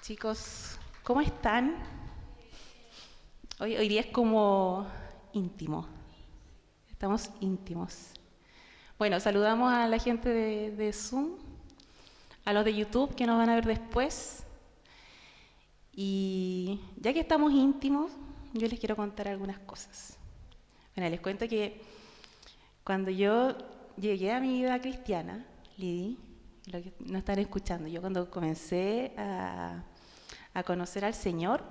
Chicos, ¿cómo están? Hoy día es como íntimo, estamos íntimos. Bueno, saludamos a la gente de Zoom, a los de YouTube que nos van a ver después. Y ya que estamos íntimos, yo les quiero contar algunas cosas. Bueno, les cuento que cuando yo llegué a mi vida cristiana, Lidi, lo que no están escuchando, yo cuando comencé a conocer al Señor,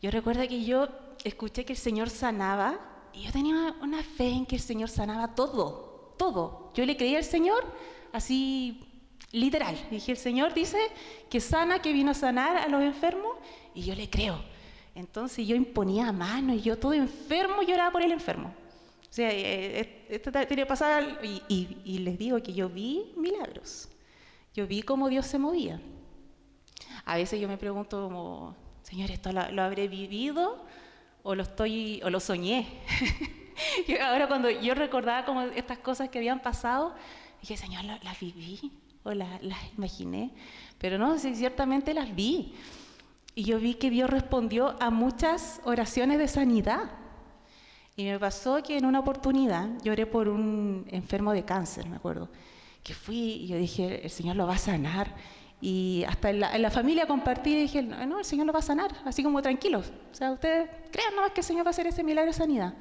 yo recuerdo que yo escuché que el Señor sanaba y yo tenía una fe en que el Señor sanaba todo, todo. Yo le creía al Señor así literal. Dije, el Señor dice que sana, que vino a sanar a los enfermos y yo le creo. Entonces yo imponía mano y yo todo enfermo lloraba por el enfermo. O sea, esto tenía que pasar y les digo que yo vi milagros. Yo vi cómo Dios se movía. A veces yo me pregunto como, Señor, ¿esto lo habré vivido o lo soñé? Y ahora cuando yo recordaba como estas cosas que habían pasado, dije, Señor, ¿las viví o las imaginé? Pero no, sí, ciertamente las vi. Y yo vi que Dios respondió a muchas oraciones de sanidad. Y me pasó que en una oportunidad lloré por un enfermo de cáncer, me acuerdo, que fui y yo dije, el Señor lo va a sanar. Y hasta en la familia compartí y dije, no, el Señor lo va a sanar, así como tranquilos. O sea, ustedes crean nomás que el Señor va a hacer ese milagro de sanidad.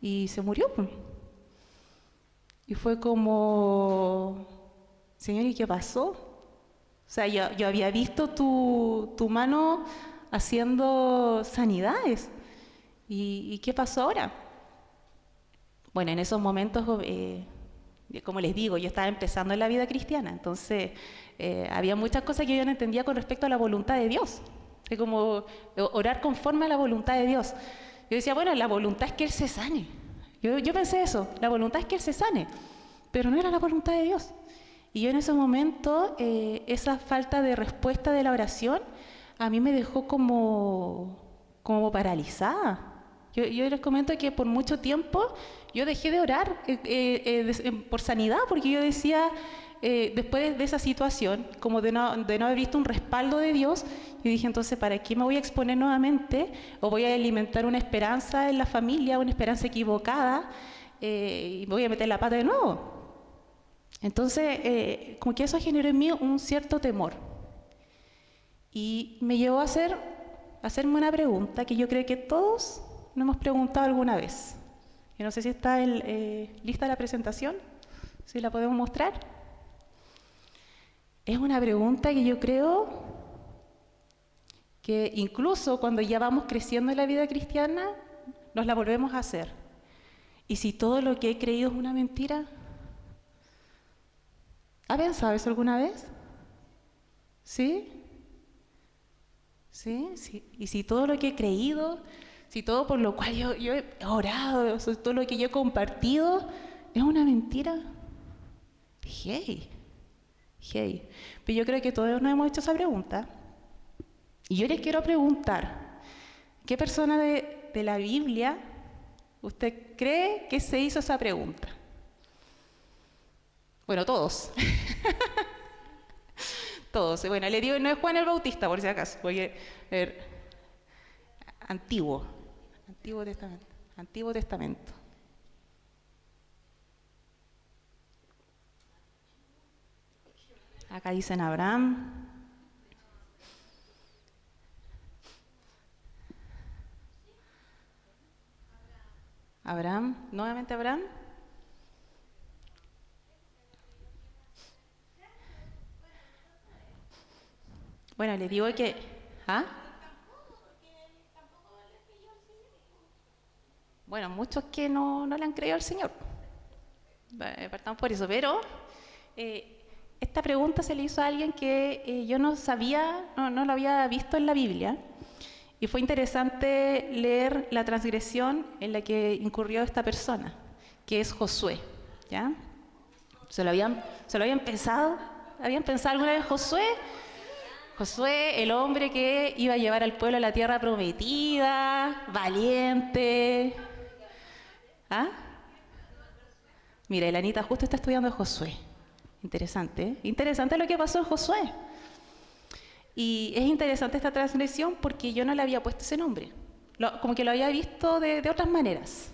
Y se murió. Y fue como, Señor, ¿y qué pasó? O sea, yo había visto tu mano haciendo sanidades. ¿Y qué pasó ahora? Bueno, en esos momentos, como les digo, yo estaba empezando en la vida cristiana, entonces había muchas cosas que yo no entendía con respecto a la voluntad de Dios. Es como orar conforme a la voluntad de Dios. Yo decía, bueno, la voluntad es que Él se sane. Yo pensé eso, la voluntad es que Él se sane, pero no era la voluntad de Dios. Y yo en ese momento, esa falta de respuesta de la oración, a mí me dejó como paralizada. Yo les comento que por mucho tiempo yo dejé de orar por sanidad, porque yo decía, después de esa situación, como de no haber visto un respaldo de Dios, yo dije, entonces, ¿para qué me voy a exponer nuevamente? ¿O voy a alimentar una esperanza en la familia, una esperanza equivocada, y voy a meter la pata de nuevo? Entonces, como que eso generó en mí un cierto temor. Y me llevó a hacerme una pregunta que yo creo que todos nos hemos preguntado alguna vez. Yo no sé si está lista la presentación, si la podemos mostrar. Es una pregunta que yo creo que incluso cuando ya vamos creciendo en la vida cristiana, nos la volvemos a hacer. ¿Y si todo lo que he creído es una mentira? ¿Ha pensado eso alguna vez? ¿Sí? ¿Sí? ¿Sí? ¿Y si todo lo que he creído, si todo por lo cual yo he orado, todo lo que yo he compartido es una mentira? Hey. Pero yo creo que todos nos hemos hecho esa pregunta. Y yo les quiero preguntar, ¿qué persona de la Biblia usted cree que se hizo esa pregunta? Bueno, todos. Todos. Bueno, le digo, no es Juan el Bautista, por si acaso, porque Antiguo Testamento. Acá dicen Abraham. Nuevamente Abraham. Bueno, le digo que... ¿Ah? Bueno, muchos que no le han creído al Señor. Partamos por eso, pero esta pregunta se le hizo a alguien que yo no sabía, no lo había visto en la Biblia, y fue interesante leer la transgresión en la que incurrió esta persona, que es Josué, ¿ya? ¿Se lo habían pensado? ¿Habían pensado alguna vez Josué? Josué, el hombre que iba a llevar al pueblo a la tierra prometida, valiente. ¿Ah? Mira, Elanita justo está estudiando Josué. Interesante, ¿eh? Interesante lo que pasó en Josué. Y es interesante esta transgresión porque yo no le había puesto ese nombre, como que lo había visto de otras maneras.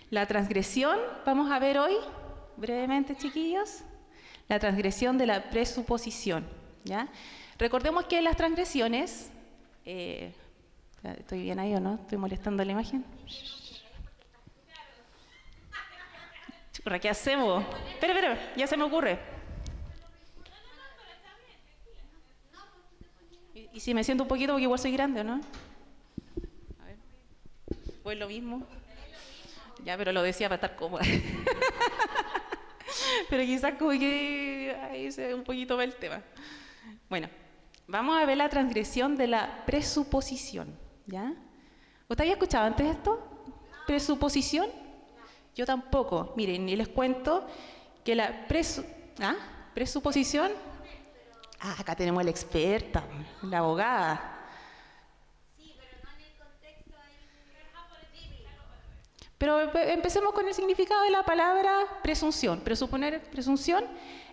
La transgresión, vamos a ver hoy, brevemente chiquillos, la transgresión de la presuposición, ¿ya? Recordemos que las transgresiones, ¿estoy bien ahí o no? ¿Estoy molestando la imagen? Churra, ¿qué hacemos? Espera, ya se me ocurre. ¿Y si me siento un poquito porque igual soy grande o no? A ver. Pues lo mismo. Ya, pero lo decía para estar cómoda. Pero quizás como que ahí se ve un poquito mal el tema. Bueno, vamos a ver la transgresión de la presuposición, ¿ya? ¿Usted había escuchado antes esto? ¿Presuposición? Yo tampoco. Miren, y les cuento que la presuposición... acá tenemos a la experta, la abogada. Pero empecemos con el significado de la palabra presunción. Presunción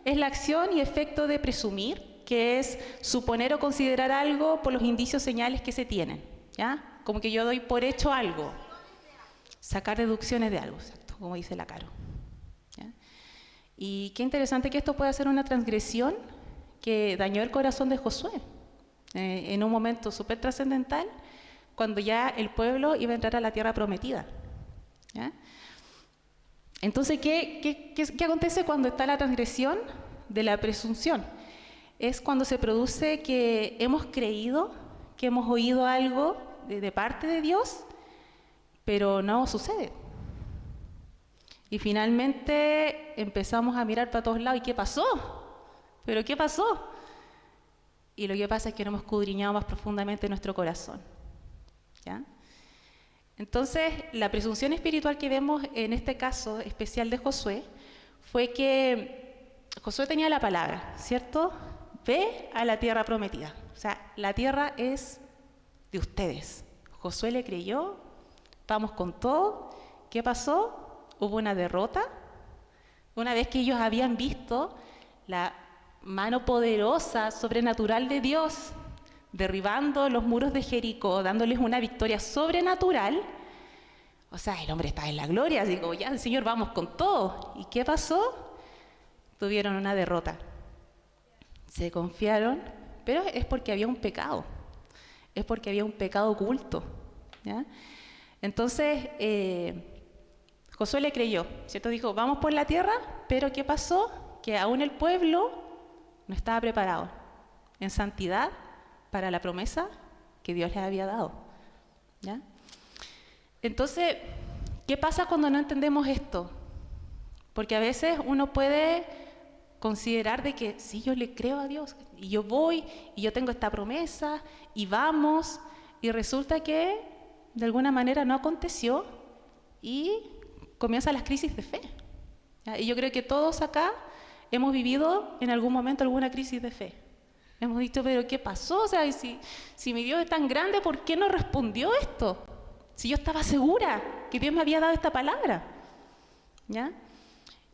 es la acción y efecto de presumir, que es suponer o considerar algo por los indicios señales que se tienen, ¿ya? Como que yo doy por hecho algo. Sacar deducciones de algo, exacto, como dice la Caro, ¿ya? Y qué interesante que esto pueda ser una transgresión que dañó el corazón de Josué en un momento súper trascendental, cuando ya el pueblo iba a entrar a la tierra prometida, ¿ya? Entonces, ¿qué acontece cuando está la transgresión de la presunción? Es cuando se produce que hemos creído, que hemos oído algo de parte de Dios, pero no sucede. Y finalmente empezamos a mirar para todos lados, ¿y qué pasó? ¿Pero qué pasó? Y lo que pasa es que no hemos escudriñado más profundamente nuestro corazón, ¿ya? Entonces, la presunción espiritual que vemos en este caso especial de Josué fue que Josué tenía la palabra, ¿cierto? Ve a la tierra prometida. O sea, la tierra es de ustedes. Josué le creyó, vamos con todo. ¿Qué pasó? Hubo una derrota. Una vez que ellos habían visto la mano poderosa, sobrenatural de Dios, derribando los muros de Jericó, dándoles una victoria sobrenatural. O sea, el hombre está en la gloria, así como, ya, Señor, vamos con todo. ¿Y qué pasó? Tuvieron una derrota. Se confiaron, pero es porque había un pecado. Es porque había un pecado oculto, ¿ya? Entonces, Josué le creyó, ¿cierto? Dijo, vamos por la tierra, pero ¿qué pasó? Que aún el pueblo no estaba preparado en santidad para la promesa que Dios les había dado, ¿ya? Entonces, ¿qué pasa cuando no entendemos esto? Porque a veces uno puede considerar de que sí, yo le creo a Dios, y yo voy, y yo tengo esta promesa, y vamos, y resulta que de alguna manera no aconteció, y comienzan las crisis de fe, ¿ya? Y yo creo que todos acá hemos vivido en algún momento alguna crisis de fe. Hemos dicho, pero ¿qué pasó? O sea, si mi Dios es tan grande, ¿por qué no respondió esto? Si yo estaba segura que Dios me había dado esta palabra, ¿ya?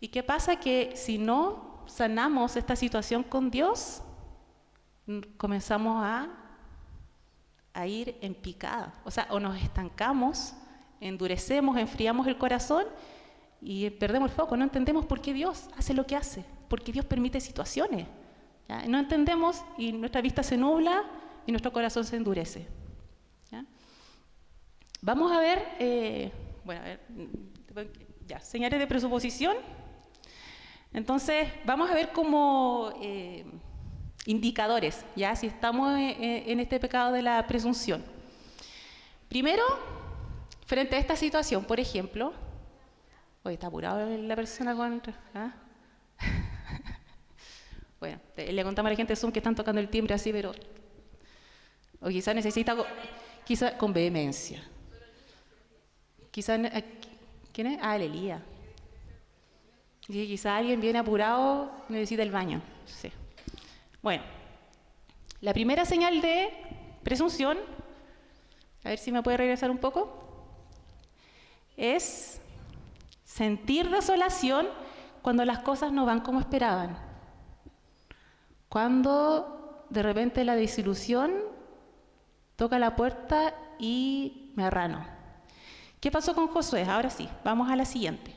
¿Y qué pasa? Que si no sanamos esta situación con Dios, comenzamos a ir en picada. O sea, o nos estancamos, endurecemos, enfriamos el corazón y perdemos el foco. No entendemos por qué Dios hace lo que hace, por qué Dios permite situaciones, ¿ya? No entendemos y nuestra vista se nubla y nuestro corazón se endurece, ¿ya? Vamos a ver, señales de presuposición. Entonces, vamos a ver como indicadores, ya, si estamos en este pecado de la presunción. Primero, frente a esta situación, por ejemplo, oye, está apurado la persona con... ¿ah? Bueno, le contamos a la gente de Zoom que están tocando el timbre así, pero... O quizás necesita... Quizás con vehemencia. Quizás... ¿Quién es? Ah, el Elías. Y quizás alguien viene apurado, necesita el baño. Sí. Bueno, la primera señal de presunción, a ver si me puede regresar un poco, es sentir desolación cuando las cosas no van como esperaban. Cuando de repente la desilusión toca la puerta y me arrano. ¿Qué pasó con Josué? Ahora sí, vamos a la siguiente.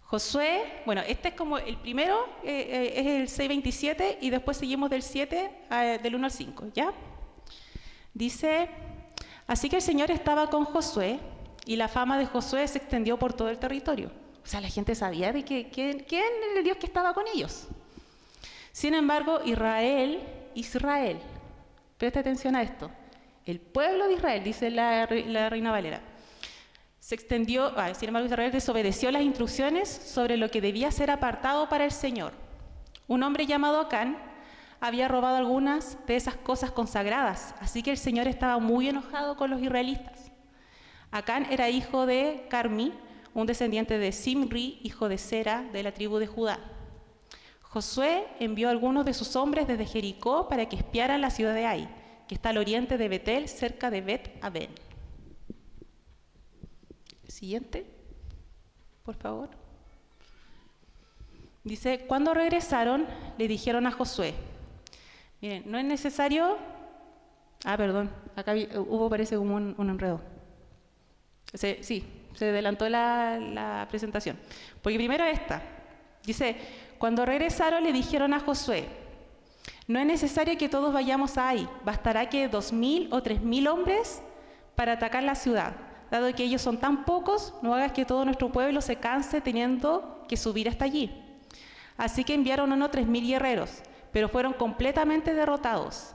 Josué, bueno, este es como el primero, es el 6:27 y después seguimos del 7, del 1 al 5, ¿ya? Dice, así que el Señor estaba con Josué y la fama de Josué se extendió por todo el territorio. O sea, la gente sabía de quién era el Dios que estaba con ellos. Sin embargo, Israel, presta atención a esto, el pueblo de Israel, dice la Reina Valera, se extendió, sin embargo, Israel desobedeció las instrucciones sobre lo que debía ser apartado para el Señor. Un hombre llamado Acán había robado algunas de esas cosas consagradas, así que el Señor estaba muy enojado con los israelitas. Acán era hijo de Carmi, un descendiente de Simri, hijo de Sera, de la tribu de Judá. Josué envió a algunos de sus hombres desde Jericó para que espiaran la ciudad de Ai, que está al oriente de Betel, cerca de Bet-Aven. Siguiente, por favor. Dice, cuando regresaron, le dijeron a Josué, miren, no es necesario... perdón, acá hubo parece como un enredo. Sí, se adelantó la presentación. Porque primero esta. Dice, cuando regresaron le dijeron a Josué, no es necesario que todos vayamos a Ai, bastará que 2,000 o 3,000 hombres para atacar la ciudad. Dado que ellos son tan pocos, no hagas que todo nuestro pueblo se canse teniendo que subir hasta allí. Así que enviaron unos 3,000 guerreros, pero fueron completamente derrotados.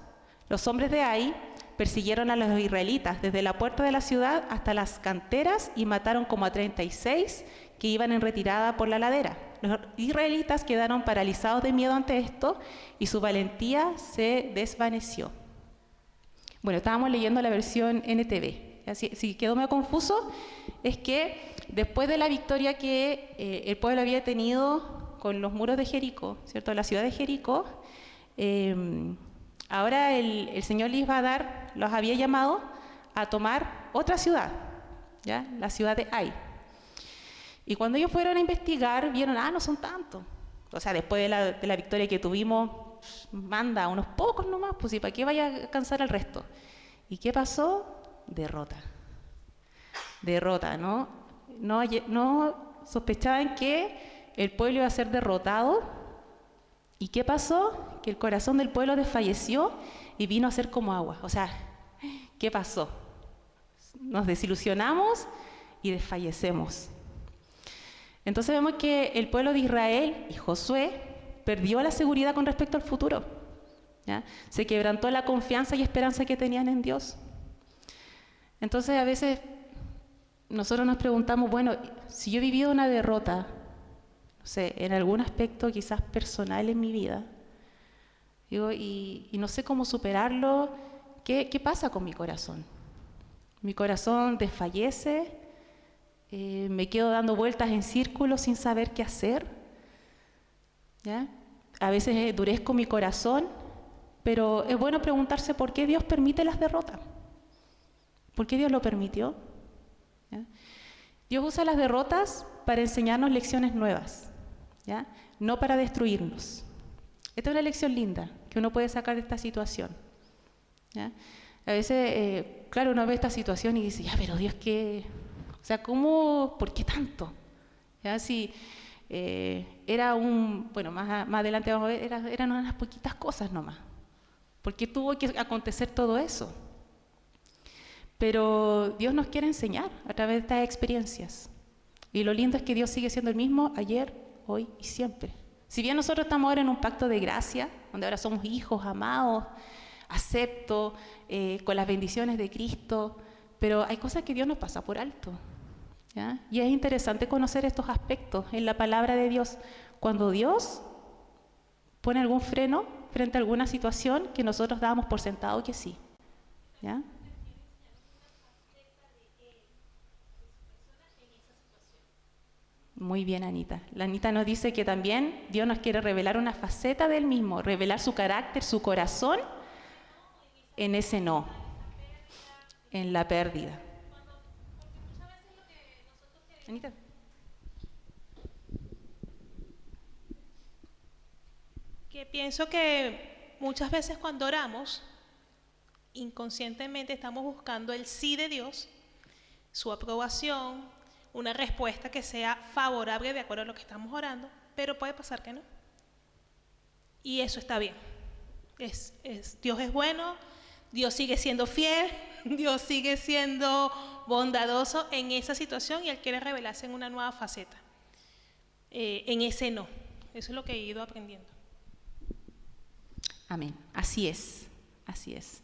Los hombres de Ai persiguieron a los israelitas desde la puerta de la ciudad hasta las canteras y mataron como a 36 que iban en retirada por la ladera. Los israelitas quedaron paralizados de miedo ante esto y su valentía se desvaneció. Bueno, estábamos leyendo la versión NTV. Si quedó medio confuso, es que después de la victoria que el pueblo había tenido con los muros de Jericó, ¿cierto? La ciudad de Jericó, ahora el Señor les los había llamado a tomar otra ciudad, ¿ya? La ciudad de Ai. Y cuando ellos fueron a investigar, vieron, no son tantos. O sea, después de la victoria que tuvimos, manda a unos pocos nomás, pues ¿y para qué vaya a alcanzar al resto? ¿Y qué pasó? Derrota, ¿no? No sospechaban que el pueblo iba a ser derrotado. ¿Y qué pasó? Que el corazón del pueblo desfalleció y vino a ser como agua. O sea, ¿qué pasó? Nos desilusionamos y desfallecemos. Entonces vemos que el pueblo de Israel y Josué perdió la seguridad con respecto al futuro, ¿ya? Se quebrantó la confianza y esperanza que tenían en Dios. Entonces a veces nosotros nos preguntamos, bueno, si yo he vivido una derrota, no sé, en algún aspecto quizás personal en mi vida, digo, y no sé cómo superarlo, ¿qué pasa con mi corazón? Mi corazón desfallece, me quedo dando vueltas en círculos sin saber qué hacer, ¿ya? A veces endurezco mi corazón, pero es bueno preguntarse por qué Dios permite las derrotas. ¿Por qué Dios lo permitió? ¿Ya? Dios usa las derrotas para enseñarnos lecciones nuevas, ¿ya? No para destruirnos. Esta es una lección linda que uno puede sacar de esta situación, ¿ya? A veces, claro, uno ve esta situación y dice, pero Dios, ¿qué? O sea, ¿cómo? ¿Por qué tanto? ¿Ya? Si era bueno, más adelante vamos a ver, eran unas poquitas cosas nomás. ¿Por qué tuvo que acontecer todo eso? Pero Dios nos quiere enseñar a través de estas experiencias. Y lo lindo es que Dios sigue siendo el mismo ayer, hoy y siempre. Si bien nosotros estamos ahora en un pacto de gracia, donde ahora somos hijos amados, aceptos, con las bendiciones de Cristo, pero hay cosas que Dios nos pasa por alto, ¿ya? Y es interesante conocer estos aspectos en la palabra de Dios. Cuando Dios pone algún freno frente a alguna situación que nosotros dábamos por sentado que sí, ¿ya? Muy bien, Anita. La Anita nos dice que también Dios nos quiere revelar una faceta del mismo, revelar su carácter, su corazón en ese no, en la pérdida. Anita. Que pienso que muchas veces cuando oramos, inconscientemente estamos buscando el sí de Dios, su aprobación, una respuesta que sea favorable de acuerdo a lo que estamos orando, pero puede pasar que no. Y eso está bien. Dios es bueno, Dios sigue siendo fiel, Dios sigue siendo bondadoso en esa situación y Él quiere revelarse en una nueva faceta, en ese no. Eso es lo que he ido aprendiendo. Amén. Así es, así es.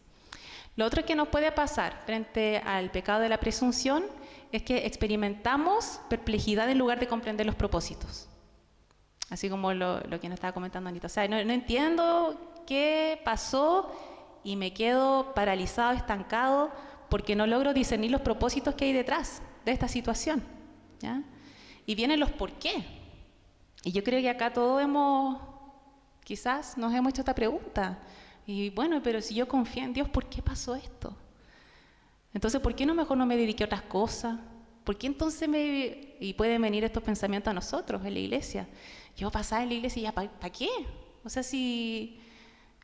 Lo otro que nos puede pasar frente al pecado de la presunción es que experimentamos perplejidad en lugar de comprender los propósitos. Así como lo que nos estaba comentando Anita. O sea, no entiendo qué pasó y me quedo paralizado, estancado, porque no logro discernir los propósitos que hay detrás de esta situación, ¿ya? Y vienen los por qué. Y yo creo que acá todos quizás nos hemos hecho esta pregunta. Y bueno, pero si yo confío en Dios, ¿por qué pasó esto? Entonces, ¿por qué mejor no me dediqué a otras cosas? ¿Por qué entonces y pueden venir estos pensamientos a nosotros en la iglesia? Yo pasaba en la iglesia y ya, ¿para qué? O sea, si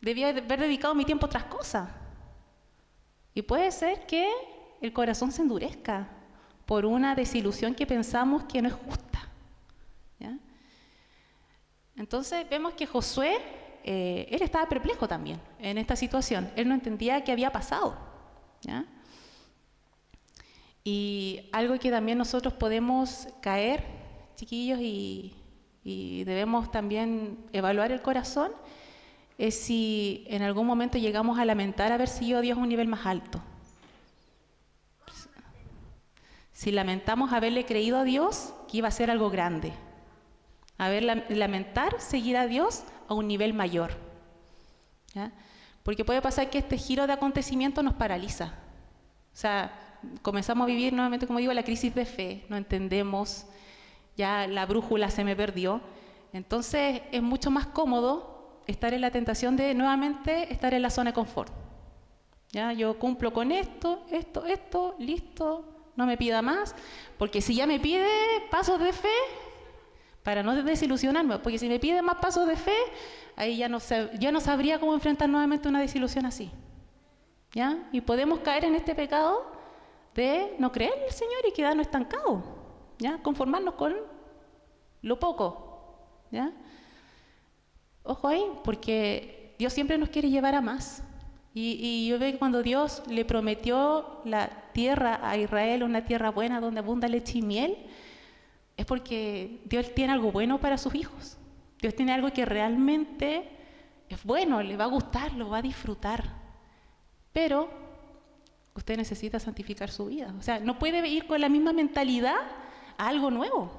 debía haber dedicado mi tiempo a otras cosas. Y puede ser que el corazón se endurezca por una desilusión que pensamos que no es justa, ¿ya? Entonces vemos que Josué, él estaba perplejo también en esta situación. Él no entendía qué había pasado, ¿ya? Y algo que también nosotros podemos caer, chiquillos, y debemos también evaluar el corazón, es si en algún momento llegamos a lamentar haber seguido a Dios a un nivel más alto. Si lamentamos haberle creído a Dios que iba a ser algo grande. Lamentar seguir a Dios a un nivel mayor, ¿ya? Porque puede pasar que este giro de acontecimientos nos paraliza. O sea, comenzamos a vivir nuevamente, como digo, la crisis de fe, no entendemos, ya la brújula se me perdió. Entonces es mucho más cómodo estar en la tentación de nuevamente estar en la zona de confort. ¿Ya? Yo cumplo con esto, listo, no me pida más, porque si ya me pide pasos de fe, para no desilusionarme, porque si me pide más pasos de fe, ahí ya no sabría cómo enfrentar nuevamente una desilusión así, ¿ya? Y podemos caer en este pecado de no creer en el Señor y quedarnos estancados, ¿ya? Conformarnos con lo poco, ¿ya? Ojo ahí, porque Dios siempre nos quiere llevar a más. Y yo veo que cuando Dios le prometió la tierra a Israel, una tierra buena donde abunda leche y miel, es porque Dios tiene algo bueno para sus hijos. Dios tiene algo que realmente es bueno, le va a gustar, lo va a disfrutar. Pero usted necesita santificar su vida. O sea, no puede ir con la misma mentalidad a algo nuevo.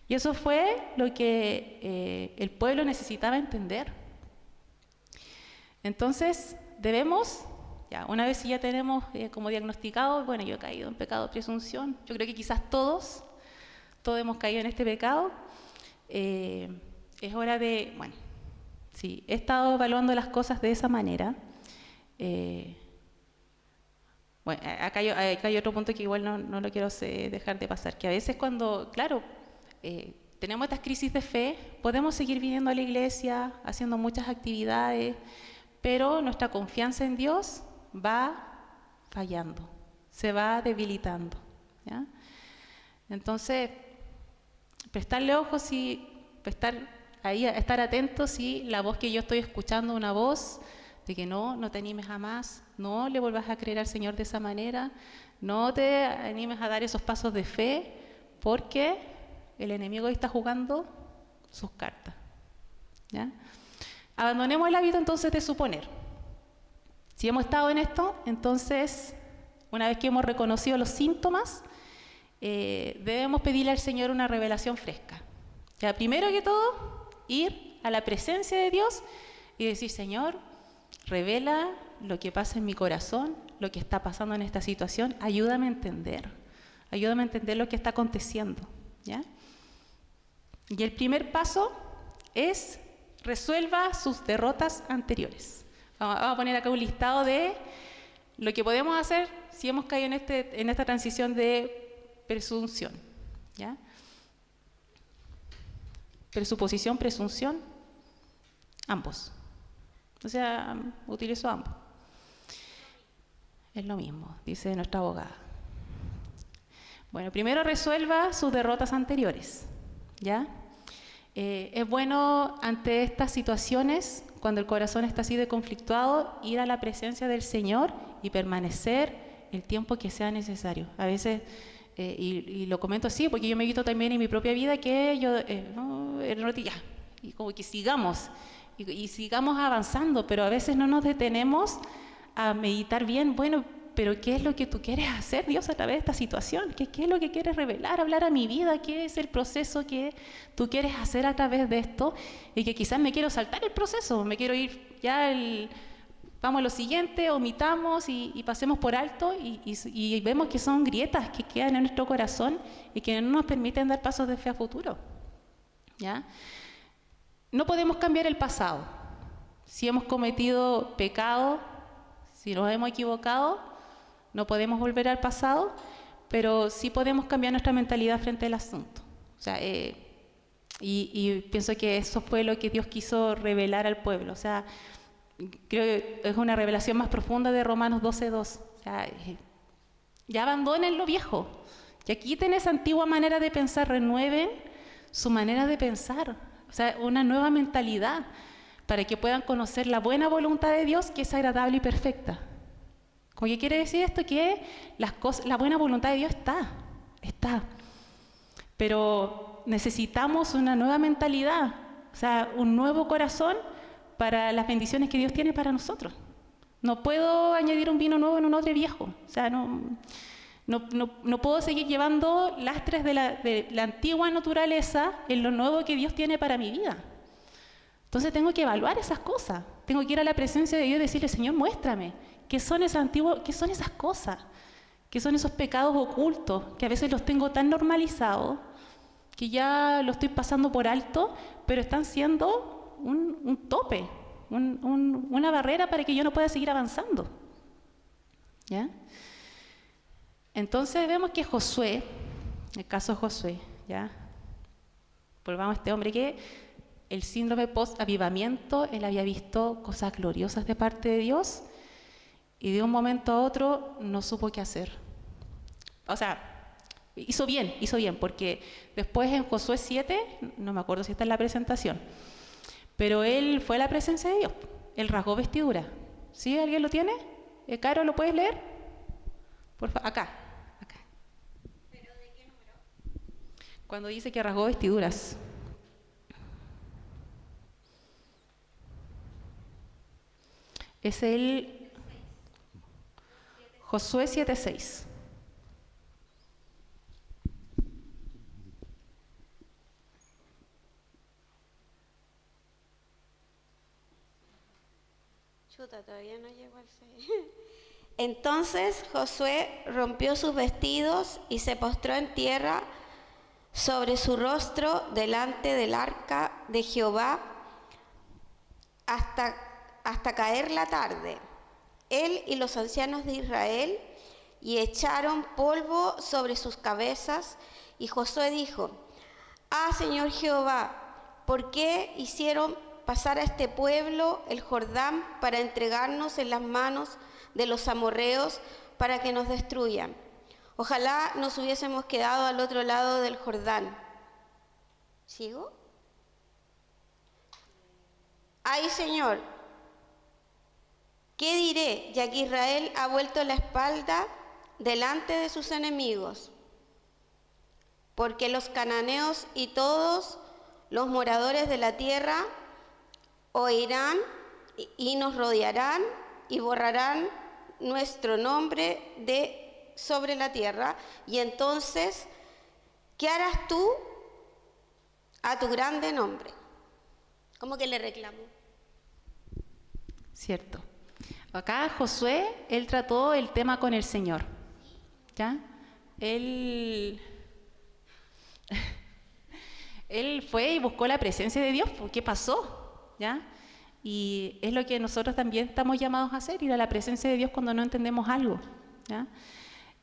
Y eso fue lo que el pueblo necesitaba entender. Entonces, debemos, ya una vez ya tenemos como diagnosticado, bueno, yo he caído en pecado de presunción, yo creo que quizás todos hemos caído en este pecado, es hora de, bueno, sí, he estado evaluando las cosas de esa manera. Bueno, acá hay otro punto que igual no lo quiero dejar de pasar, que a veces cuando, claro, tenemos estas crisis de fe, podemos seguir viniendo a la iglesia, haciendo muchas actividades, pero nuestra confianza en Dios va fallando, se va debilitando, ¿ya? Entonces, prestarle ojos y estar atentos si la voz que yo estoy escuchando, una voz de que no te animes jamás, no le vuelvas a creer al Señor de esa manera, no te animes a dar esos pasos de fe, porque el enemigo está jugando sus cartas, ¿ya? Abandonemos el hábito entonces de suponer. Si hemos estado en esto, entonces, una vez que hemos reconocido los síntomas, debemos pedirle al Señor una revelación fresca. Ya, primero que todo, ir a la presencia de Dios y decir: Señor, revela lo que pasa en mi corazón, lo que está pasando en esta situación, ayúdame a entender lo que está aconteciendo, ¿ya? Y el primer paso es: resuelva sus derrotas anteriores. Vamos a poner acá un listado de lo que podemos hacer si hemos caído en esta transición de presunción, ¿ya? Presuposición, presunción. Ambos. O sea, utilizo ambos. Es lo mismo, dice nuestra abogada. Bueno, primero resuelva sus derrotas anteriores, ¿ya? Es bueno ante estas situaciones, cuando el corazón está así de conflictuado, ir a la presencia del Señor y permanecer el tiempo que sea necesario. A veces, y lo comento así, porque yo me he visto también en mi propia vida que yo, ya, y como que sigamos, y sigamos avanzando, pero a veces no nos detenemos a meditar bien, bueno, pero ¿qué es lo que tú quieres hacer, Dios, a través de esta situación? ¿Qué es lo que quieres revelar, hablar a mi vida? ¿Qué es el proceso que tú quieres hacer a través de esto? Y que quizás me quiero saltar el proceso, me quiero ir ya, vamos a lo siguiente, omitamos y pasemos por alto y vemos que son grietas que quedan en nuestro corazón y que no nos permiten dar pasos de fe a futuro, ¿ya? No podemos cambiar el pasado. Si hemos cometido pecado, si nos hemos equivocado, no podemos volver al pasado, pero sí podemos cambiar nuestra mentalidad frente al asunto. O sea, y pienso que eso fue lo que Dios quiso revelar al pueblo. O sea, creo que es una revelación más profunda de Romanos 12:2. O sea, ya abandonen lo viejo, ya quiten esa antigua manera de pensar, renueven su manera de pensar. O sea, una nueva mentalidad para que puedan conocer la buena voluntad de Dios, que es agradable y perfecta. ¿Cómo que quiere decir esto? Que la buena voluntad de Dios está. Pero necesitamos una nueva mentalidad, o sea, un nuevo corazón para las bendiciones que Dios tiene para nosotros. No puedo añadir un vino nuevo en un odre viejo. O sea, no puedo seguir llevando lastres de la antigua naturaleza en lo nuevo que Dios tiene para mi vida. Entonces tengo que evaluar esas cosas. Tengo que ir a la presencia de Dios y decirle, Señor, muéstrame. ¿Qué son esas cosas? ¿Qué son esos pecados ocultos? Que a veces los tengo tan normalizados que ya lo estoy pasando por alto, pero están siendo un tope, una barrera para que yo no pueda seguir avanzando. ¿Ya? Entonces vemos que Josué, el caso de Josué, ¿ya? Volvamos a este hombre que el síndrome post-avivamiento, él había visto cosas gloriosas de parte de Dios y de un momento a otro no supo qué hacer. O sea, hizo bien, porque después en Josué 7, no me acuerdo si está en la presentación, pero él fue a la presencia de Dios, él rasgó vestidura. ¿Sí? ¿Alguien lo tiene? Caro, ¿lo puedes leer? Por favor, acá. ¿Pero de qué número? Cuando dice que rasgó vestiduras. Es el Josué 7:6. Chuta, todavía no llego al 6. Entonces Josué rompió sus vestidos y se postró en tierra sobre su rostro delante del arca de Jehová hasta caer la tarde, él y los ancianos de Israel, y echaron polvo sobre sus cabezas. Y Josué dijo: Ah, Señor Jehová, ¿por qué hicieron pasar a este pueblo el Jordán para entregarnos en las manos de los amorreos para que nos destruyan? Ojalá nos hubiésemos quedado al otro lado del Jordán. ¿Sigo? Ay, Señor, ¿qué diré, ya que Israel ha vuelto la espalda delante de sus enemigos? Porque los cananeos y todos los moradores de la tierra oirán y nos rodearán y borrarán nuestro nombre de sobre la tierra. Y entonces, ¿qué harás tú a tu grande nombre? ¿Cómo que le reclamó? Cierto. Acá Josué, él trató el tema con el Señor, ¿ya? Él fue y buscó la presencia de Dios. ¿Qué pasó? ¿Ya? Y es lo que nosotros también estamos llamados a hacer, ir a la presencia de Dios cuando no entendemos algo, ¿ya?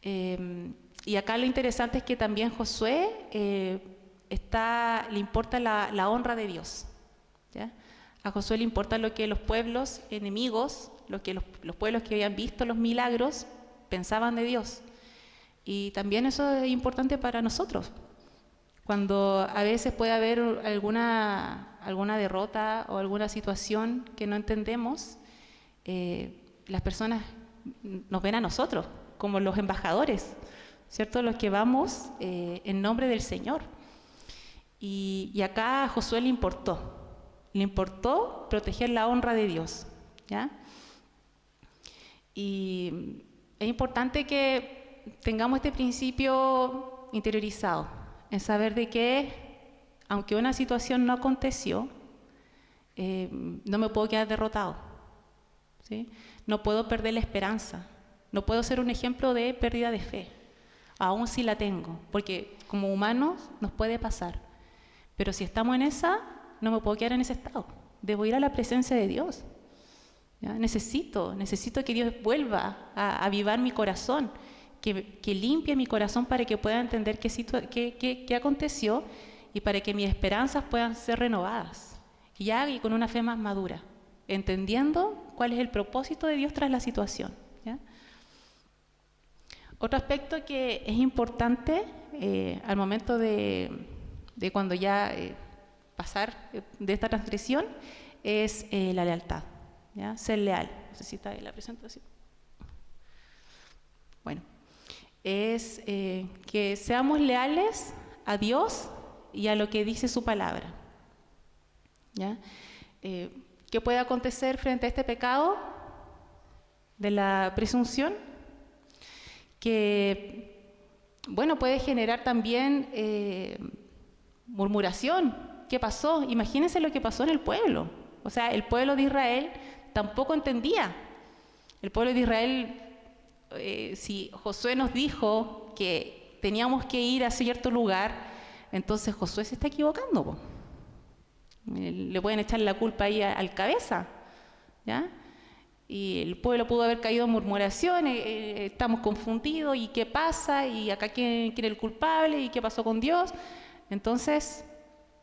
Y acá lo interesante es que también Josué le importa la honra de Dios, ¿ya? A Josué le importa lo que los pueblos enemigos, lo que los pueblos que habían visto los milagros, pensaban de Dios. Y también eso es importante para nosotros. Cuando a veces puede haber alguna derrota o alguna situación que no entendemos, las personas nos ven a nosotros como los embajadores, ¿cierto? Los que vamos en nombre del Señor. Y acá a Josué le importó proteger la honra de Dios, ¿ya? Y es importante que tengamos este principio interiorizado, en saber de que, aunque una situación no aconteció, no me puedo quedar derrotado, ¿sí? No puedo perder la esperanza, no puedo ser un ejemplo de pérdida de fe, aún si la tengo, porque como humanos nos puede pasar, pero si estamos en esa, no me puedo quedar en ese estado, debo ir a la presencia de Dios, ¿ya? Necesito que Dios vuelva a avivar mi corazón, que limpie mi corazón para que pueda entender qué aconteció y para que mis esperanzas puedan ser renovadas, y con una fe más madura, entendiendo cuál es el propósito de Dios tras la situación, ¿ya? Otro aspecto que es importante al momento de cuando ya pasar de esta transgresión es la lealtad, ¿ya? Ser leal. No sé si está ahí la presentación. Bueno, es que seamos leales a Dios y a lo que dice su palabra, ¿ya? ¿Qué puede acontecer frente a este pecado de la presunción? Que, bueno, puede generar también murmuración. ¿Qué pasó? Imagínense lo que pasó en el pueblo. O sea, el pueblo de Israel tampoco entendía. El pueblo de Israel, si Josué nos dijo que teníamos que ir a cierto lugar, entonces Josué se está equivocando, po. Le pueden echar la culpa ahí al cabeza, ¿ya? Y el pueblo pudo haber caído en murmuraciones, estamos confundidos, ¿y qué pasa? ¿Y acá quién es el culpable? ¿Y qué pasó con Dios? Entonces,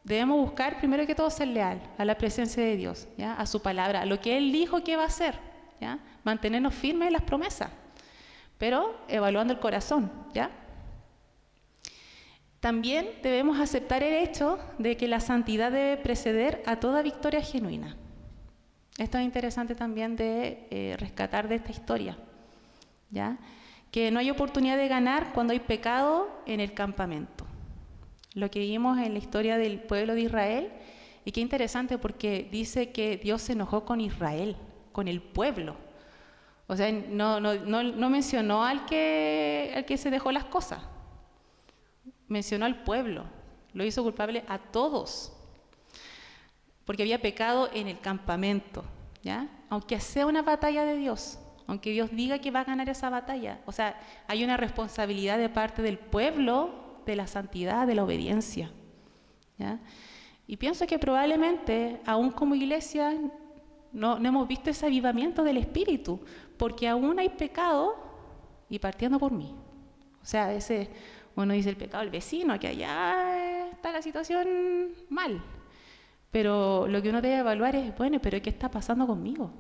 debemos buscar primero que todo ser leal a la presencia de Dios, ¿ya? A su palabra, a lo que Él dijo que va a hacer, ¿ya? Mantenernos firmes en las promesas, pero evaluando el corazón, ¿ya? También debemos aceptar el hecho de que la santidad debe preceder a toda victoria genuina. Esto es interesante también de rescatar de esta historia, ¿ya? Que no hay oportunidad de ganar cuando hay pecado en el campamento. Lo que vimos en la historia del pueblo de Israel, y qué interesante porque dice que Dios se enojó con Israel, con el pueblo. O sea, no mencionó al que se dejó las cosas, mencionó al pueblo, lo hizo culpable a todos, porque había pecado en el campamento, ¿ya? Aunque sea una batalla de Dios, aunque Dios diga que va a ganar esa batalla, o sea, hay una responsabilidad de parte del pueblo de la santidad, de la obediencia, ¿ya? Y pienso que probablemente, aún como iglesia, no hemos visto ese avivamiento del Espíritu, porque aún hay pecado, y partiendo por mí. O sea, uno dice el pecado del vecino, que allá está la situación mal. Pero lo que uno debe evaluar es, bueno, pero ¿qué está pasando conmigo?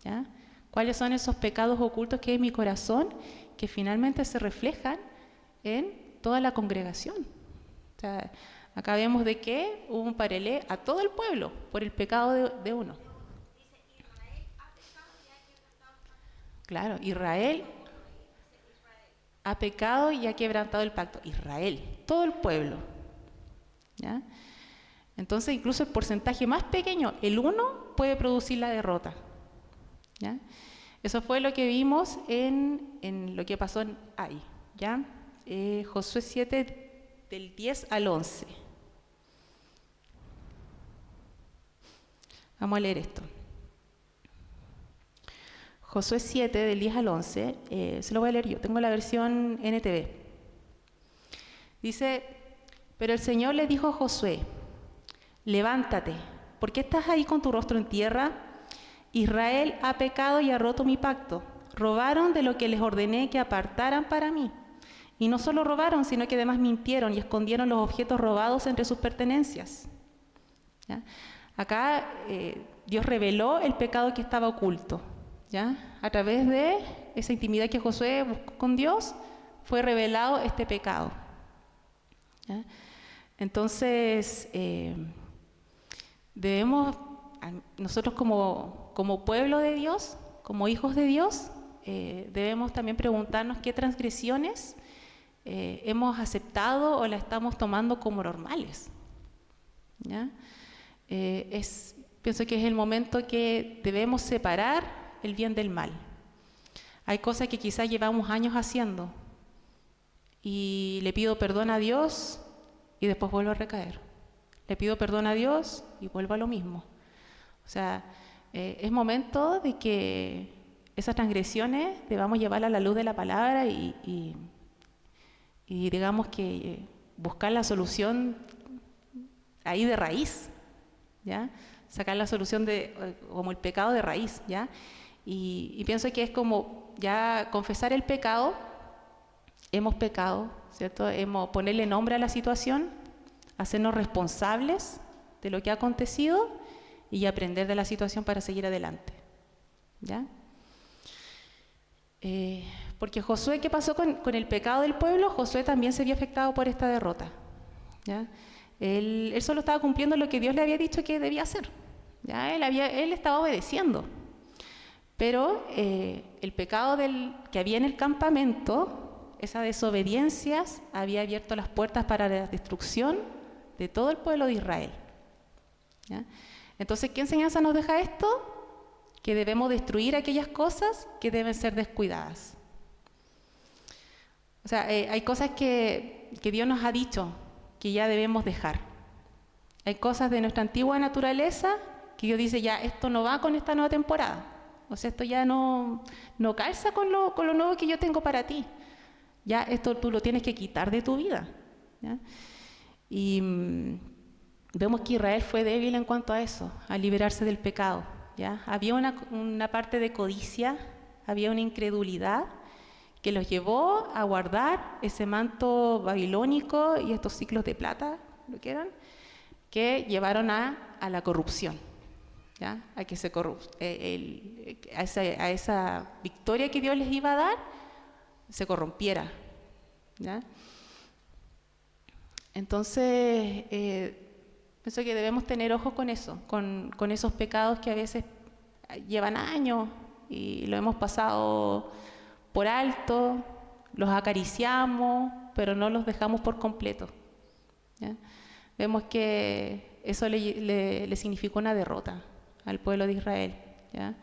¿Ya? ¿Cuáles son esos pecados ocultos que hay en mi corazón que finalmente se reflejan en toda la congregación? O sea, acá vemos de que hubo un paralelo a todo el pueblo por el pecado de uno. Claro, Israel ha pecado y ha quebrantado el pacto. Israel, todo el pueblo, ¿ya? Entonces, incluso el porcentaje más pequeño, el 1, puede producir la derrota, ¿ya? Eso fue lo que vimos en lo que pasó en Ai, ¿ya? Josué 7, del 10 al 11. Vamos a leer esto. Josué 7, del 10 al 11, se lo voy a leer yo, tengo la versión NTV. Dice, pero el Señor le dijo a Josué, levántate, ¿por qué estás ahí con tu rostro en tierra? Israel ha pecado y ha roto mi pacto. Robaron de lo que les ordené que apartaran para mí. Y no solo robaron, sino que además mintieron y escondieron los objetos robados entre sus pertenencias. ¿Ya? Acá Dios reveló el pecado que estaba oculto, ¿ya? A través de esa intimidad que Josué buscó con Dios, fue revelado este pecado, ¿ya? Entonces, debemos, nosotros como pueblo de Dios, como hijos de Dios, debemos también preguntarnos qué transgresiones hemos aceptado o las estamos tomando como normales, ¿ya? Pienso que es el momento que debemos separar el bien del mal. Hay cosas que quizás llevamos años haciendo y le pido perdón a Dios y después vuelvo a recaer. Le pido perdón a Dios y vuelvo a lo mismo. O sea, es momento de que esas transgresiones debamos llevarlas a la luz de la palabra y digamos que buscar la solución ahí de raíz, ¿ya? Sacar la solución como el pecado de raíz, ¿ya? Y pienso que es como ya confesar el pecado, hemos pecado, ¿cierto? Ponerle nombre a la situación, hacernos responsables de lo que ha acontecido y aprender de la situación para seguir adelante, ¿ya? Porque Josué, ¿qué pasó con el pecado del pueblo? Josué también se vio afectado por esta derrota, ¿ya? Él solo estaba cumpliendo lo que Dios le había dicho que debía hacer, ¿ya? Él estaba obedeciendo, pero el pecado que había en el campamento, esa desobediencia, había abierto las puertas para la destrucción de todo el pueblo de Israel, ¿ya? Entonces, ¿qué enseñanza nos deja esto? Que debemos destruir aquellas cosas que deben ser descuidadas. O sea, hay cosas que Dios nos ha dicho que ya debemos dejar. Hay cosas de nuestra antigua naturaleza que Dios dice, ya, esto no va con esta nueva temporada. O sea, esto ya no calza con lo nuevo que yo tengo para ti. Ya, esto tú lo tienes que quitar de tu vida, ¿ya? Y vemos que Israel fue débil en cuanto a eso, a liberarse del pecado, ¿ya? Había una parte de codicia, había una incredulidad que los llevó a guardar ese manto babilónico y estos ciclos de plata, lo que eran, que llevaron a la corrupción, ¿ya? A que a esa victoria que Dios les iba a dar, se corrompiera, ¿ya? Entonces, pienso que debemos tener ojos con eso, con esos pecados que a veces llevan años y lo hemos pasado por alto, los acariciamos, pero no los dejamos por completo, ¿ya? Vemos que eso le significó una derrota al pueblo de Israel, ¿ya?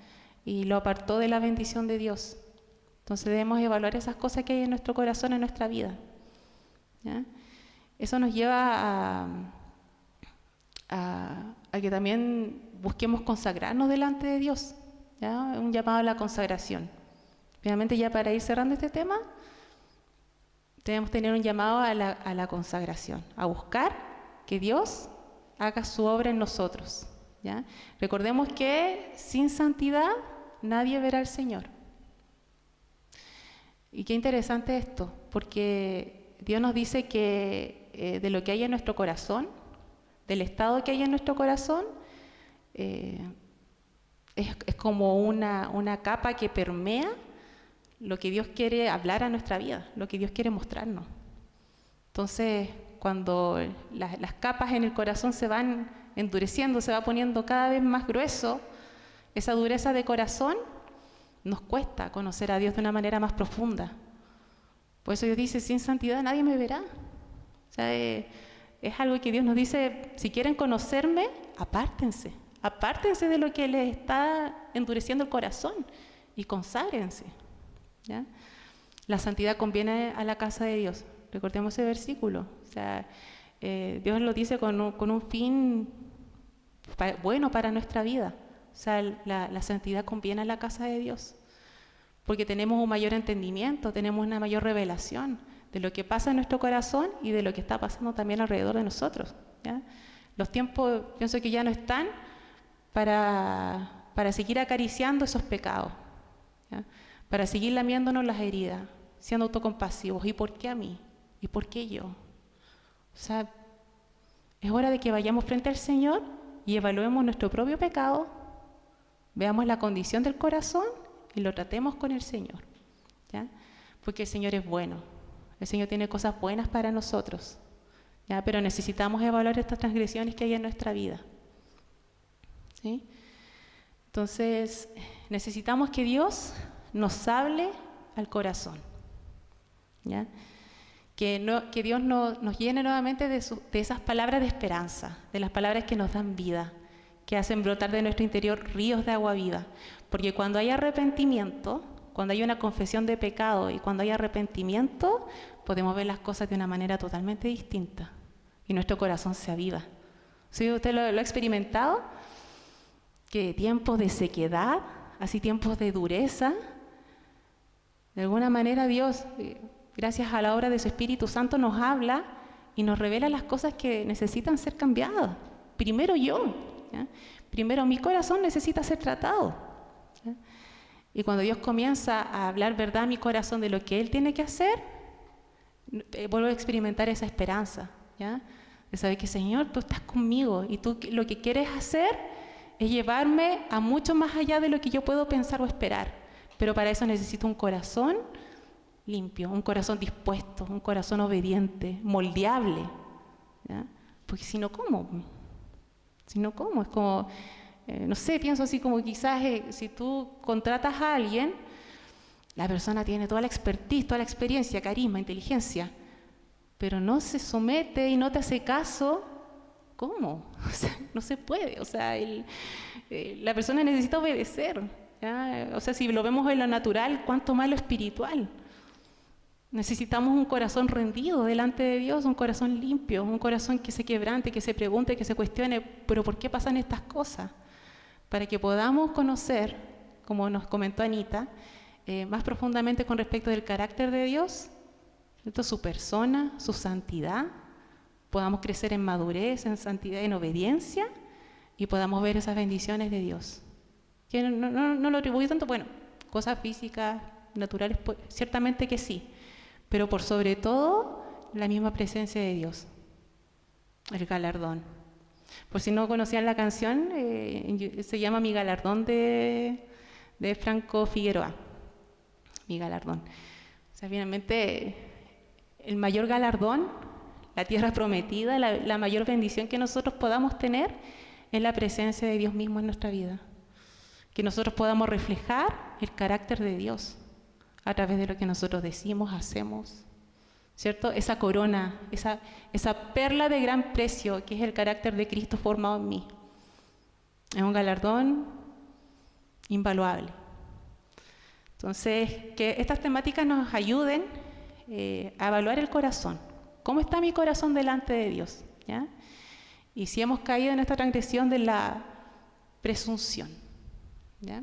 Y lo apartó de la bendición de Dios. Entonces debemos evaluar esas cosas que hay en nuestro corazón, en nuestra vida, ¿ya? Eso nos lleva a que también busquemos consagrarnos delante de Dios, ¿ya? Un llamado a la consagración. Finalmente, ya para ir cerrando este tema, debemos tener un llamado a la consagración, a buscar que Dios haga su obra en nosotros, ¿ya? Recordemos que sin santidad nadie verá al Señor. Y qué interesante esto, porque Dios nos dice que de lo que hay en nuestro corazón, del estado que hay en nuestro corazón, es como una capa que permea lo que Dios quiere hablar a nuestra vida, lo que Dios quiere mostrarnos. Entonces, cuando las capas en el corazón se van endureciendo, se va poniendo cada vez más grueso, esa dureza de corazón nos cuesta conocer a Dios de una manera más profunda. Por eso Dios dice, sin santidad nadie me verá. O sea, es algo que Dios nos dice, si quieren conocerme, apártense de lo que les está endureciendo el corazón y conságrense, ¿ya? La santidad conviene a la casa de Dios. Recordemos ese versículo. O sea, Dios lo dice con un fin bueno para nuestra vida. O sea, la santidad conviene a la casa de Dios, porque tenemos un mayor entendimiento, tenemos una mayor revelación de lo que pasa en nuestro corazón y de lo que está pasando también alrededor de nosotros, ¿ya? Los tiempos, pienso que ya no están para seguir acariciando esos pecados, ¿ya? Para seguir lamiéndonos las heridas, siendo autocompasivos. ¿Y por qué a mí? ¿Y por qué yo? O sea, es hora de que vayamos frente al Señor y evaluemos nuestro propio pecado Veamos la condición del corazón y lo tratemos con el Señor, ¿ya? Porque el Señor es bueno, el Señor tiene cosas buenas para nosotros, ¿ya? Pero necesitamos evaluar estas transgresiones que hay en nuestra vida, ¿sí? Entonces, necesitamos que Dios nos hable al corazón, ¿ya? Que Dios nos llene nuevamente de esas palabras de esperanza, de las palabras que nos dan vida, que hacen brotar de nuestro interior ríos de agua viva. Porque cuando hay arrepentimiento, cuando hay una confesión de pecado y cuando hay arrepentimiento, podemos ver las cosas de una manera totalmente distinta y nuestro corazón se aviva. ¿Sí? ¿Usted lo ha experimentado? Que tiempos de sequedad, así tiempos de dureza, de alguna manera Dios, gracias a la obra de su Espíritu Santo, nos habla y nos revela las cosas que necesitan ser cambiadas. Primero yo, ¿ya? Primero mi corazón necesita ser tratado, ¿ya? Y cuando Dios comienza a hablar verdad a mi corazón de lo que Él tiene que hacer, vuelvo a experimentar esa esperanza, ¿ya? De saber que, Señor, tú estás conmigo y tú lo que quieres hacer es llevarme a mucho más allá de lo que yo puedo pensar o esperar. Pero para eso necesito un corazón limpio, un corazón dispuesto, un corazón obediente, moldeable, ¿ya? Porque si no, ¿cómo? Si no, ¿cómo? Es como, no sé, pienso así como quizás si tú contratas a alguien, la persona tiene toda la expertise, toda la experiencia, carisma, inteligencia, pero no se somete y no te hace caso, ¿cómo? O sea, no se puede, o sea, la persona necesita obedecer, ¿ya? O sea, si lo vemos en lo natural, ¿cuánto más lo espiritual? Necesitamos un corazón rendido delante de Dios, un corazón limpio, un corazón que se quebrante, que se pregunte, que se cuestione, pero ¿por qué pasan estas cosas? Para que podamos conocer, como nos comentó Anita, más profundamente con respecto del carácter de Dios, ¿cierto? Su persona, su santidad, podamos crecer en madurez, en santidad, en obediencia, y podamos ver esas bendiciones de Dios. Que no lo atribuyo tanto, bueno, cosas físicas, naturales, pues, ciertamente que sí, pero por sobre todo la misma presencia de Dios, el galardón. Por si no conocían la canción, se llama Mi Galardón de Franco Figueroa. Mi galardón. O sea, finalmente el mayor galardón, la tierra prometida, la mayor bendición que nosotros podamos tener es la presencia de Dios mismo en nuestra vida. Que nosotros podamos reflejar el carácter de Dios a través de lo que nosotros decimos, hacemos, ¿cierto? Esa corona, esa perla de gran precio que es el carácter de Cristo formado en mí. Es un galardón invaluable. Entonces, que estas temáticas nos ayuden a evaluar el corazón. ¿Cómo está mi corazón delante de Dios? ¿Ya? Y si hemos caído en esta transgresión de la presunción, ¿ya?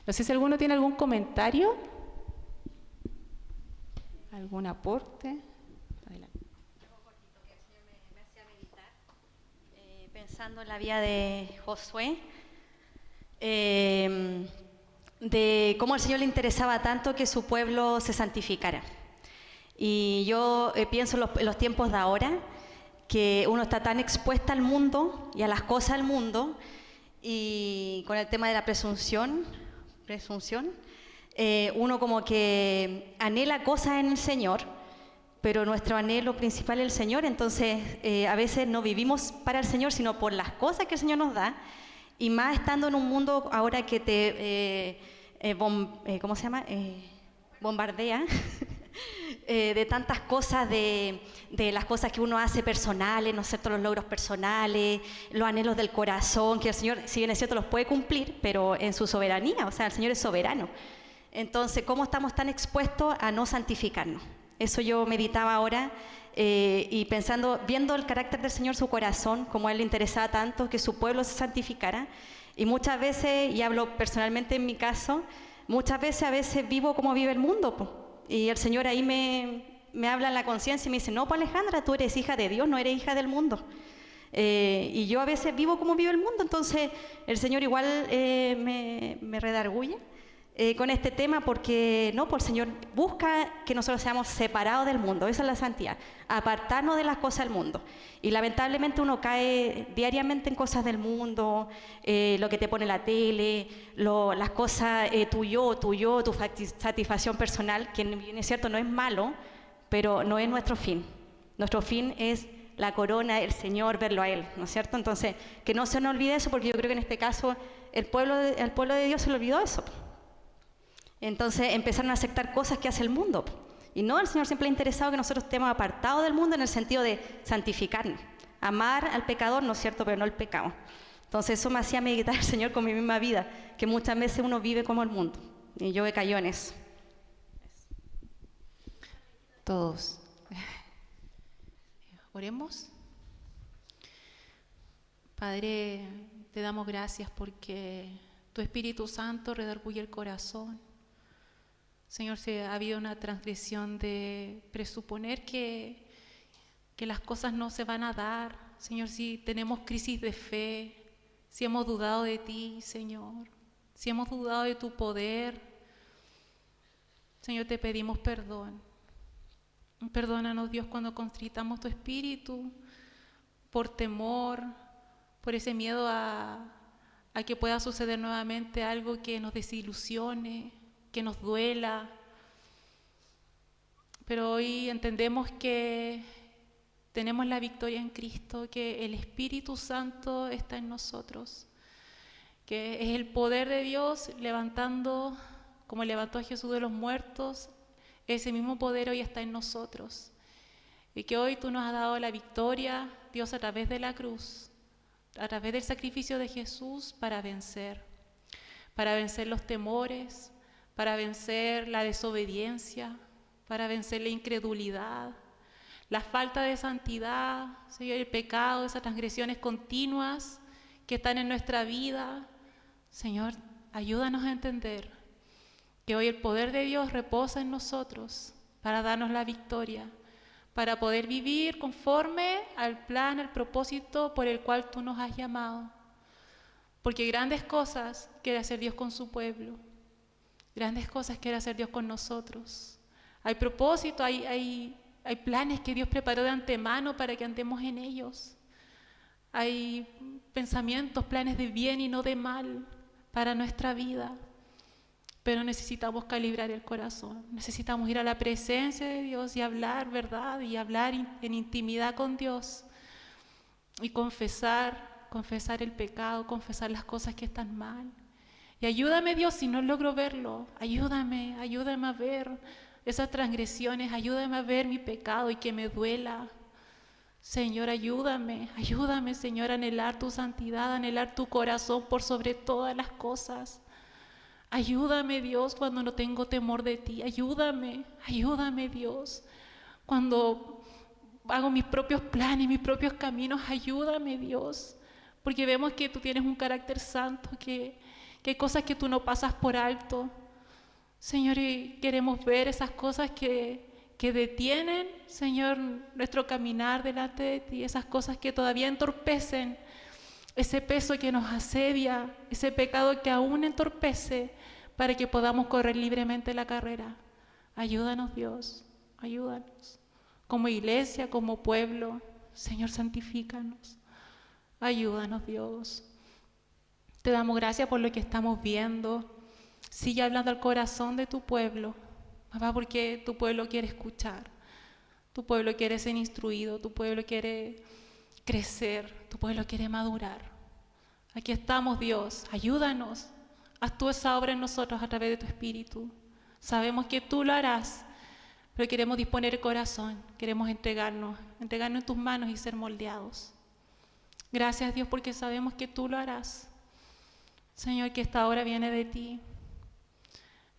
No sé si alguno tiene algún comentario, algún aporte. Adelante. Algo cortito que el Señor me hacía meditar, pensando en la vida de Josué, de cómo al Señor le interesaba tanto que su pueblo se santificara. Y yo pienso en los tiempos de ahora, que uno está tan expuesta al mundo y a las cosas del mundo, y con el tema de la presunción, uno como que anhela cosas en el Señor, pero nuestro anhelo principal es el Señor. Entonces a veces no vivimos para el Señor, sino por las cosas que el Señor nos da, y más estando en un mundo ahora que te bombardea de tantas cosas, de las cosas que uno hace personales, ¿no es cierto? Los logros personales, los anhelos del corazón, que el Señor, si bien es cierto, los puede cumplir, pero en su soberanía, o sea, el Señor es soberano. Entonces, ¿cómo estamos tan expuestos a no santificarnos? Eso yo meditaba ahora, y pensando, viendo el carácter del Señor, su corazón, como a Él le interesaba tanto que su pueblo se santificara. Y muchas veces, y hablo personalmente en mi caso, muchas veces a veces vivo como vive el mundo, po. Y el Señor ahí me habla en la conciencia y me dice, no, pues Alejandra, tú eres hija de Dios, no eres hija del mundo. Y yo a veces vivo como vive el mundo, entonces el Señor igual me redarguye con este tema porque no, por el Señor busca que nosotros seamos separados del mundo. Esa es la santidad, apartarnos de las cosas del mundo. Y lamentablemente uno cae diariamente en cosas del mundo, lo que te pone la tele, las cosas, tu satisfacción personal, que bien es cierto, no es malo, pero no es nuestro fin. Nuestro fin es la corona, el Señor, verlo a Él, ¿no es cierto? Entonces, que no se nos olvide eso, porque yo creo que en este caso el pueblo de Dios se le olvidó eso. Entonces empezaron a aceptar cosas que hace el mundo. Y no, el Señor siempre ha interesado que nosotros estemos apartados del mundo en el sentido de santificarnos. Amar al pecador, ¿no es cierto?, pero no el pecado. Entonces eso me hacía meditar el Señor con mi misma vida, que muchas veces uno vive como el mundo. Y yo he caído en eso. Todos. Oremos. Padre, te damos gracias porque tu Espíritu Santo redarguye el corazón. Señor, si ha habido una transgresión de presuponer que las cosas no se van a dar. Señor, si tenemos crisis de fe, si hemos dudado de ti, Señor, si hemos dudado de tu poder, Señor, te pedimos perdón. Perdónanos, Dios, cuando constritamos tu espíritu por temor, por ese miedo a que pueda suceder nuevamente algo que nos desilusione, que nos duela. Pero hoy entendemos que tenemos la victoria en Cristo, que el Espíritu Santo está en nosotros, que es el poder de Dios levantando, como levantó a Jesús de los muertos. Ese mismo poder hoy está en nosotros y que hoy tú nos has dado la victoria, Dios, a través de la cruz, a través del sacrificio de Jesús para vencer los temores, para vencer la desobediencia, para vencer la incredulidad, la falta de santidad, Señor, el pecado, esas transgresiones continuas que están en nuestra vida. Señor, ayúdanos a entender que hoy el poder de Dios reposa en nosotros para darnos la victoria, para poder vivir conforme al plan, al propósito por el cual tú nos has llamado. Porque grandes cosas quiere hacer Dios con su pueblo, grandes cosas quiere hacer Dios con nosotros. Hay propósito, hay planes que Dios preparó de antemano para que andemos en ellos. Hay pensamientos, planes de bien y no de mal para nuestra vida. Pero necesitamos calibrar el corazón, necesitamos ir a la presencia de Dios y hablar verdad, y hablar en intimidad con Dios y confesar el pecado, confesar las cosas que están mal. Y ayúdame, Dios, si no logro verlo, ayúdame a ver esas transgresiones, ayúdame a ver mi pecado y que me duela. Señor, ayúdame, Señor, a anhelar tu santidad, a anhelar tu corazón por sobre todas las cosas. Ayúdame, Dios, cuando no tengo temor de ti. Ayúdame, Dios. Cuando hago mis propios planes, mis propios caminos, ayúdame, Dios. Porque vemos que tú tienes un carácter santo, que hay cosas que tú no pasas por alto. Señor, y queremos ver esas cosas que detienen, Señor, nuestro caminar delante de ti. Esas cosas que todavía entorpecen ese peso que nos asedia, ese pecado que aún entorpece, para que podamos correr libremente la carrera. Ayúdanos, Dios, ayúdanos. Como iglesia, como pueblo, Señor, santifícanos. Ayúdanos, Dios. Te damos gracias por lo que estamos viendo. Sigue hablando al corazón de tu pueblo, papá, porque tu pueblo quiere escuchar. Tu pueblo quiere ser instruido, tu pueblo quiere crecer, tu pueblo quiere madurar. Aquí estamos, Dios, ayúdanos. Haz tú esa obra en nosotros a través de tu Espíritu. Sabemos que tú lo harás, pero queremos disponer el corazón, queremos entregarnos en tus manos y ser moldeados. Gracias, Dios, porque sabemos que tú lo harás. Señor, que esta hora viene de ti.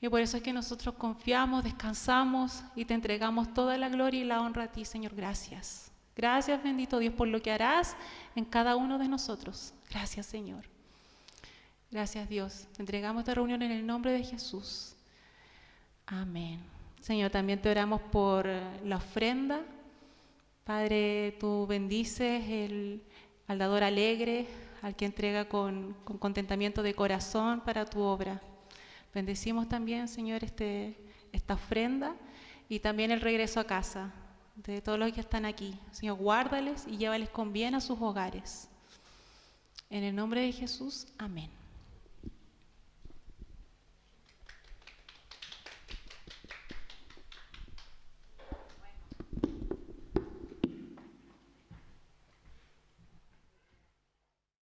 Y por eso es que nosotros confiamos, descansamos y te entregamos toda la gloria y la honra a ti, Señor. Gracias. Gracias, bendito Dios, por lo que harás en cada uno de nosotros. Gracias, Señor. Gracias, Dios. Te entregamos esta reunión en el nombre de Jesús. Amén. Señor, también te oramos por la ofrenda. Padre, tú bendices al dador alegre, al que entrega con contentamiento de corazón para tu obra. Bendecimos también, Señor, esta ofrenda y también el regreso a casa de todos los que están aquí. Señor, guárdales y llévales con bien a sus hogares. En el nombre de Jesús, amén.